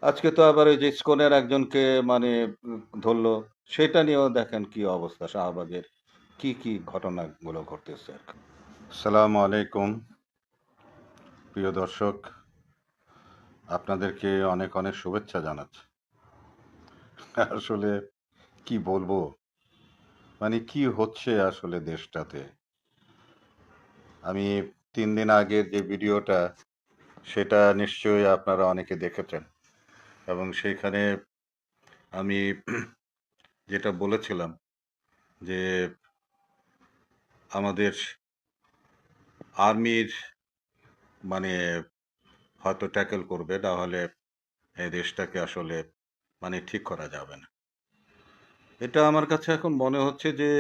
আজকে তো আবার ওই যে ইসকনের একজনকে মানে ধরলো। সেটা নিয়েও দেখেন কি অবস্থা শাহবাগের। কি ঘটনাগুলো ঘটতেছে আরকি। আসসালামু আলাইকুম প্রিয় দর্শক। আপনাদেরকে অনেক শুভেচ্ছা জানাচ্ছি। আসলে কি বলবো? মানে কি হচ্ছে আসলে দেশটাতে? আমি ৩ দিন আগের যে ভিডিওটা সেটা নিশ্চয়ই আপনারা অনেকে দেখেছেন এবং সেইখানে আমি যেটা বলেছিলাম যে আমাদের আর্মির মানে হয়তো ট্যাকেল করবে, না হলে এই দেশটাকে আসলে মানে ঠিক করা যাবে না। এটা আমার কাছে এখন মনে হচ্ছে যে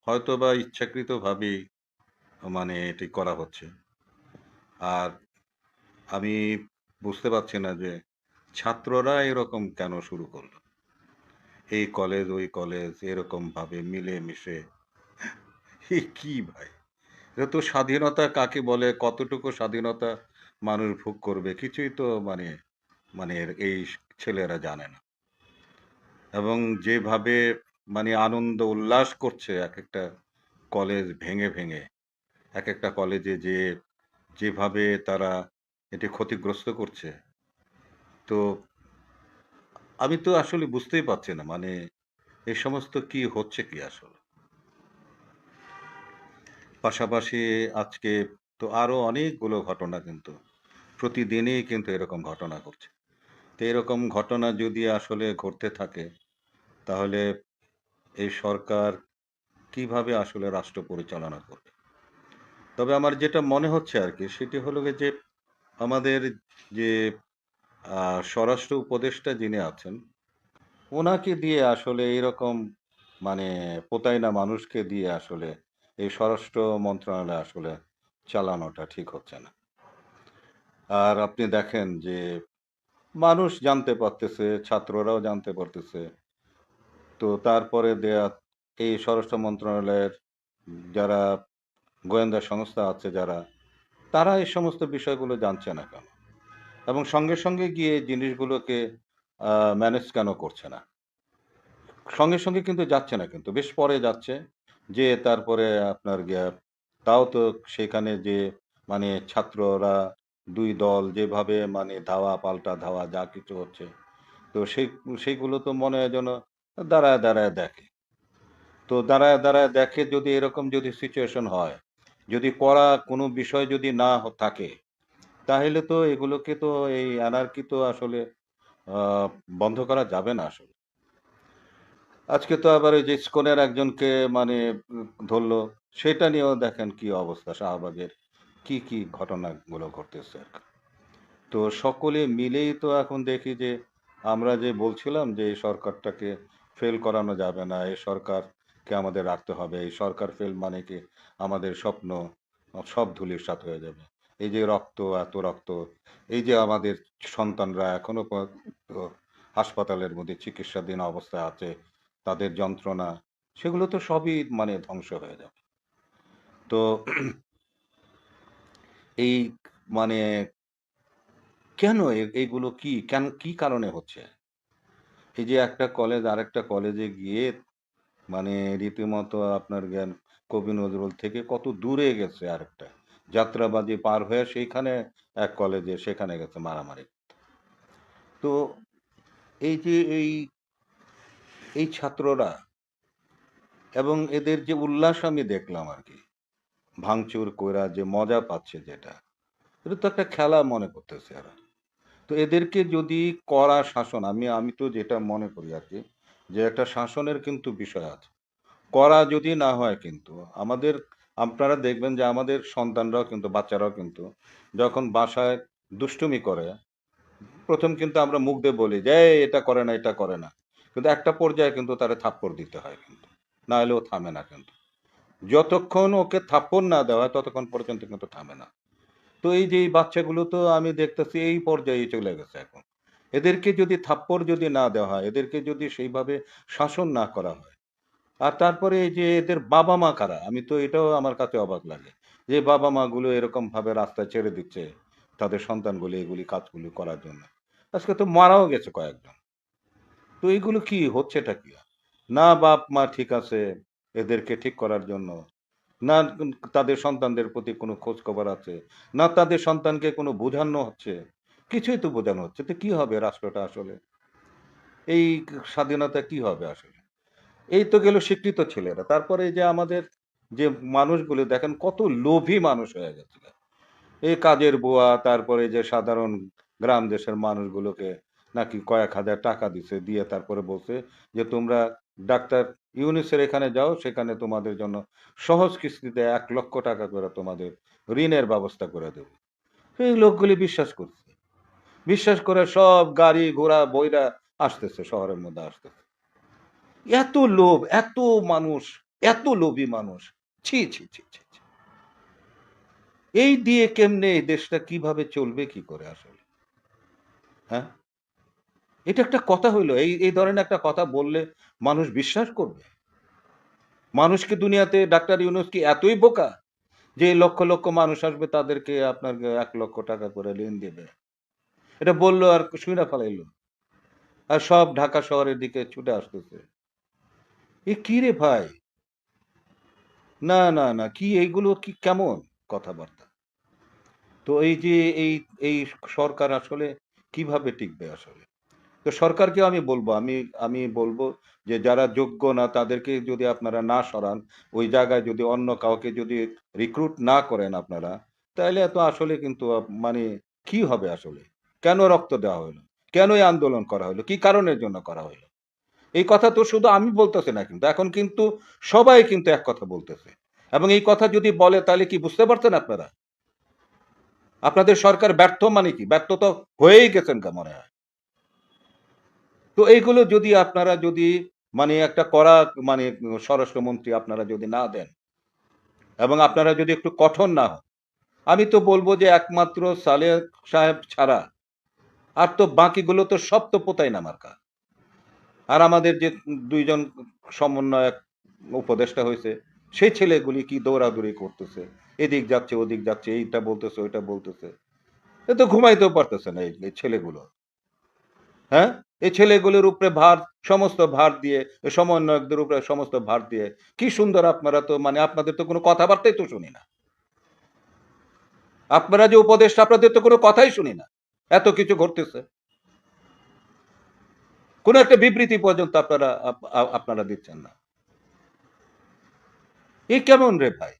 হয়তোবা ইচ্ছাকৃতভাবেই মানে এটি করা হচ্ছে। আর আমি বুঝতে পারছি না যে ছাত্ররা এরকম কেন শুরু করলো? এই কলেজ, ওই কলেজ এরকমভাবে মিলেমিশে কি ভাই? এটা তো স্বাধীনতা কাকে বলে, কতটুকু স্বাধীনতা মানুষ ভোগ করবে কিছুই তো মানে মানে এই ছেলেরা জানে না। এবং যেভাবে মানে আনন্দ উল্লাস করছে একেকটা কলেজ ভেঙে, একেকটা কলেজে যেভাবে তারা এটি ক্ষতিগ্রস্ত করছে। তো আমি তো আসলে বুঝতেই পারছি না মানে এই সমস্ত কি হচ্ছে কি আসলে? পাশাপাশি আজকে তো আরো অনেকগুলো ঘটনা কিন্তু প্রতিদিনই কিন্তু এরকম ঘটনা ঘটছে। তো এরকম ঘটনা যদি আসলে ঘটতে থাকে তাহলে এই সরকার কিভাবে আসলে রাষ্ট্র পরিচালনা করবে? তবে আমার যেটা মনে হচ্ছে আরকি সেটি হলো গিয়ে যে আমাদের যে স্বরাষ্ট্র উপদেষ্টা যিনি আছেন, উনাকে দিয়ে আসলে এরকম মানে পোতাইনা মানুষকে দিয়ে আসলে এই স্বরাষ্ট্র মন্ত্রণালয় আসলে চালানোটা ঠিক হচ্ছে না। আর আপনি দেখেন যে মানুষ জানতে পারতেছে, ছাত্ররাও জানতে পারতেছে। তো তারপরে দেয়া এই স্বরাষ্ট্র মন্ত্রণালয়ের যারা গোয়েন্দা সংস্থা আছে যারা, তারা এই সমস্ত বিষয়গুলো জানছে না কেন? এবং সঙ্গে গিয়ে জিনিসগুলোকে ম্যানেজ কেন করছে না? সঙ্গে কিন্তু যাচ্ছে না কিন্তু। বেশ পরে যাচ্ছে। যেয়ে তারপরে আপনার গিয়া তাও তো সেখানে যে মানে ছাত্ররা ২ দল যেভাবে মানে ধাওয়া পাল্টা ধাওয়া যা কিছু হচ্ছে। তো সেইগুলো তো মনে হয় যেন দাঁড়ায় দেখে। তো দাঁড়ায় দেখে যদি এরকম যদি সিচুয়েশন হয়, যদি কড়া কোনো বিষয় যদি না থাকে, তাহলে তো এগুলোকে তো এই অ্যানার্কি তো আসলে আ বন্ধ করা যাবে না আসলে। আজকে তো আবার ওই যে ইসকনের একজনকে মানে ধরলো। সেটা নিয়েও দেখেন কি অবস্থা শাহবাগের। কি ঘটনাগুলো ঘটতেছে আরকি। তো সকলে মিলেই তো এখন দেখি যে আমরা যে বলছিলাম যে এই সরকারটাকে ফেল করানো যাবে না। এই সরকারকে আমাদের রাখতে হবে। এই সরকার ফেল মানে কি আমাদের স্বপ্ন সব ধূলিসাৎ হয়ে যাবে। এই যে রক্ত, এত রক্ত, এই যে আমাদের সন্তানরা এখনো পর্যন্ত হাসপাতালের মধ্যে চিকিৎসাধীন অবস্থায় আছে, তাদের যন্ত্রণা, সেগুলো তো সবই মানে ধ্বংস হয়ে যাবে। তো এই মানে কেন এগুলো কি কারণে হচ্ছে? এই যে একটা কলেজ আরেকটা কলেজে গিয়ে মানে রীতিমতো আপনার জ্ঞান কবি নজরুল থেকে কত দূরে গেছে আরেকটা। যাত্রাবাড়ি পার হয়ে সেইখানে এক কলেজে সেখানে গেছে মারামারি। তো এই যে এই ছাত্ররা এবং এদের যে উল্লাস আমি দেখলাম আরকি। ভাঙচুর কইরা যে মজা পাচ্ছে যেটা, এটা তো একটা খেলা মনে করতেছে এরা। তো এদেরকে যদি কড়া শাসন আমি তো যেটা মনে করি আরকি, যে একটা শাসনের কিন্তু বিষয় আছে। করা যদি না হয় কিন্তু আমাদের আপনারা দেখবেন যে আমাদের সন্তানরাও কিন্তু বাচ্চারাও কিন্তু যখন বাসায় দুষ্টুমি করে, ১ম কিন্তু আমরা মুখ দিয়ে বলি যে, "এই এটা করে না, এটা করে না।" কিন্তু একটা পর্যায়ে কিন্তু তারে থাপ্পড় দিতে হয় কিন্তু। না হলে ও থামে না কিন্তু। যতক্ষণ ওকে থাপ্পড় না দেওয়া হয় ততক্ষণ পর্যন্ত কিন্তু থামে না। তো এই যে এই বাচ্চাগুলো তো আমি দেখতেছি এই পর্যায়ে চলে গেছে এখন। এদেরকে যদি থাপ্পড় যদি না দেওয়া হয়, এদেরকে যদি সেইভাবে শাসন না করা হয় আর তারপরে এই যে এদের বাবা-মা কারা? আমি তো এটাও আমার কাছে অবাক লাগে। যে বাবা-মা গুলো এরকমভাবে রাস্তায় ছেড়ে দিচ্ছে তাদের সন্তানগুলি এগুলি কাজগুলি করার জন্য। আজকে তো মারাও গেছে কয়েকজন। তো এইগুলো কি হচ্ছেটা কি? না বাপ মা ঠিক আছে এদেরকে ঠিক করার জন্য, না তাদের সন্তানদের প্রতি কোনো খোঁজ খবর আছে, না তাদের সন্তানকে কোনো বোঝানো হচ্ছে। কিছুই তো বোঝানো হচ্ছে। তো কি হবে রাষ্ট্রটা আসলে? এই স্বাধীনতা কি হবে আসলে? এই তো গেল শিক্ষিত ছেলেরা। তারপরে এই যে আমাদের যে মানুষগুলো দেখেন কত লোভী মানুষ হয়ে গেছে। এই কাজের বুয়া, তারপরে যে সাধারণ গ্রাম দেশের মানুষগুলোকে নাকি কয়েক হাজার টাকা দিছে, দিয়ে তারপরে বলছে যে তোমরা ডাক্তার ইউনূসের এখানে যাও, সেখানে তোমাদের জন্য সহজ কিস্তিতে ৳১,০০,০০০ করে তোমাদের ঋণের ব্যবস্থা করে দেব। এই লোকগুলি বিশ্বাস করছে। বিশ্বাস করে সব গাড়ি ঘোড়া বইরা আসতেছে, শহরের মধ্যে আসতেছে। এত লোভ, এত মানুষ, এত লোভী মানুষ। ছি, ছি, ছি, ছি, ছি। এই দিয়ে কেমনে এই দেশটা কিভাবে চলবে কি করে আসলে? হ্যাঁ? এটা একটা কথা হইল। এই ধরনের একটা কথা বললে মানুষ বিশ্বাস করবে? মানুষ কি দুনিয়াতে ডাক্তার ইউনূস কি এতই বোকা? যে লক্ষ, লক্ষ মানুষ আসবে তাদেরকে আপনার ৳১,০০,০০০ করে ঋণ দিবে। এটা বলল আর শুইনা ফেলাইল। আর সব ঢাকা শহরের দিকে ছুটে আসতেছে। এ কি রে ভাই? না, না, না। কি এইগুলো কি কেমন কথাবার্তা? তো এই যে এই এই সরকার আসলে কিভাবে টিকবে আসলে? তো সরকারকেও আমি বলব, আমি বলব যে যারা যোগ্য না তাদেরকে যদি আপনারা না সরান, ওই জায়গায় যদি অন্য কাউকে যদি রিক্রুট না করেন আপনারা, তাইলে তো আসলে কিন্তু মানে কি হবে আসলে? কেন রক্ত দেওয়া হইলো? কেন এই আন্দোলন করা হইলো? কি কারণের জন্য করা হইলো? এই কথা তো শুধু আমি বলতেছি না কিন্তু। এখন কিন্তু সবাই কিন্তু এক কথা বলতেছে। এবং এই কথা যদি বলে তাহলে কি বুঝতে পারছেন আপনারা? আপনাদের সরকার ব্যর্থ মানে কি? ব্যর্থ তো হয়েই গেছেন গা মনে হয়। তো এইগুলো যদি আপনারা যদি মানে একটা কড়া মানে স্বরাষ্ট্রমন্ত্রী আপনারা যদি না দেন এবং আপনারা যদি একটু কঠোর না হন, আমি তো বলব যে একমাত্র সালেহ সাহেব ছাড়া আর তো বাকিগুলো তো সব তো পোতাই না মার্কা। আর আমাদের যে ২ জন সমন্বয়ক উপদেষ্টা হইছে, সেই ছেলেগুলি কি দৌড়াদৌড়ি করতেছে। এদিক যাচ্ছে, ওদিক যাচ্ছে, এইটা বলতেছে, ওইটা বলতেছে। এ তো ঘুমাইতেও পারতেছে না এই ছেলেগুলো। হ্যাঁ? এই ছেলেগুলোর উপরে ভার, সমস্ত ভার দিয়ে, সমন্বয়কদের উপরে সমস্ত ভার দিয়ে, কি সুন্দর আপনারা তো মানে আপনাদের তো কোনো কথাবার্তাই তো শুনি না। আপনারা যে উপদেষ্টা আপনাদের তো কোনো কথাই শুনি না। এত কিছু ঘটতেছে। কোন একটা বিবৃতি পর্যন্ত আপনারা দিচ্ছেন না। এ কেমন রে ভাই?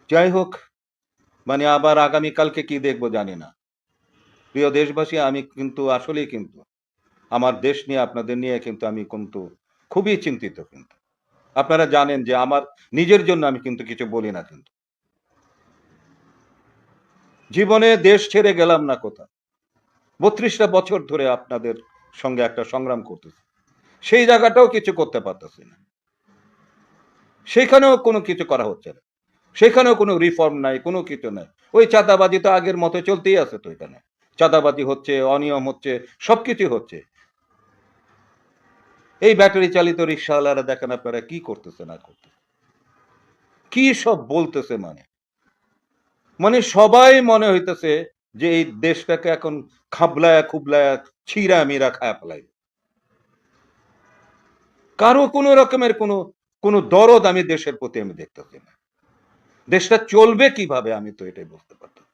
যাই হোক, মানে আবার আগামীকালকে কি দেখব জানি না। প্রিয় দেশবাসী আমি কিন্তু আসলেই কিন্তু আমার দেশ নিয়ে আপনাদের নিয়ে কিন্তু আমি কিন্তু খুবই চিন্তিত কিন্তু। আপনারা জানেন যে আমার নিজের জন্য আমি কিন্তু কিছু বলি না কিন্তু। জীবনে দেশ ছেড়ে গেলাম না কোথাও। ৩২ টা বছর ধরে আপনাদের সঙ্গে একটা সংগ্রাম করতেছি। সেই জায়গাটাও কিছু করতে পারতেছি না। সেখানেও কোনো কিছু করা হচ্ছে না। সেখানেও কোনো রিফর্ম নাই, কোনো কিছু নাই। ওই চাঁদাবাজি তো আগের মতো চলতেই আছে তো এখানে। চাঁদাবাজি হচ্ছে, অনিয়ম হচ্ছে, সবকিছু হচ্ছে। এই ব্যাটারি চালিত রিক্শাওয়ালারা দেখেন আপনারা কি করতেছে না করতেছে। কি সব বলতেছে মানে। মানে সবাই মনে হইতেছে যে এই দেশটাকে এখন খাবলায়া খুবলায়া ছিঁড়া মিরা খায়া ফেলাইবে। কারো কোনো রকমের কোনো দরদ আমি দেশের প্রতি আমি দেখতেছি না। দেশটা চলবে কিভাবে আমি তো এটাই বুঝতে পারতাম।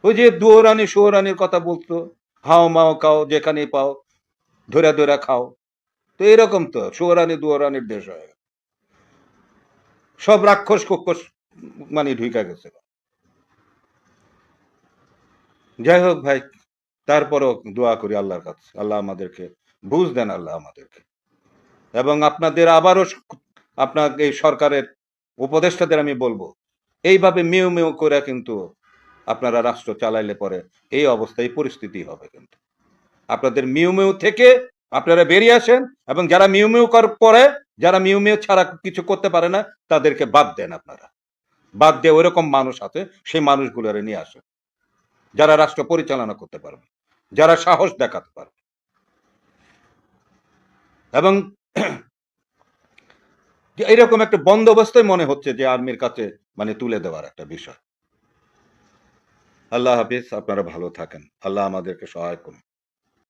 ওই যে দুয়োরানি সুয়োরানির কথা বলতো, হাও মাও খাও যেখানেই পাও ধইরা ধইরা খাও। তো এরকম তো সুয়োরানি দুয়োরানির দেশ হয়ে গেছে। সব রাক্ষস কক্ষস মানে ঢুইকা গেছে। যাই হোক ভাই, তারপরও দোয়া করি আল্লাহর কাছে। আল্লাহ আমাদেরকে বুঝ দেন আল্লাহ আমাদেরকে। এবং আপনাদের আবারও আপনার এই সরকারের উপদেষ্টাদের আমি বলব, এইভাবে মেউ, মেউ করে কিন্তু আপনারা রাষ্ট্র চালাইলে পরে এই অবস্থা, এই পরিস্থিতি হবে কিন্তু। আপনাদের মিউ, মিউ থেকে আপনারা বেরিয়ে আসেন এবং যারা মিউ, মিউ করে, যারা মিউ, মিউ ছাড়া কিছু করতে পারে না, তাদেরকে বাদ দেন আপনারা। বাদ দিয়ে ওইরকম মানুষ আছে, সেই মানুষগুলোরে নিয়ে আসেন। যারা রাষ্ট্র পরিচালনা করতে পারবে, যারা সাহস দেখাতে পারবে। এবং যে এরকম একটা বন্দোবস্তই মনে হচ্ছে যে আর্মির কাছে মানে তুলে দেওয়ার একটা বিষয়। আল্লাহ হাফিজ। আপনারা ভালো থাকেন। আল্লাহ আমাদেরকে সহায় করুন।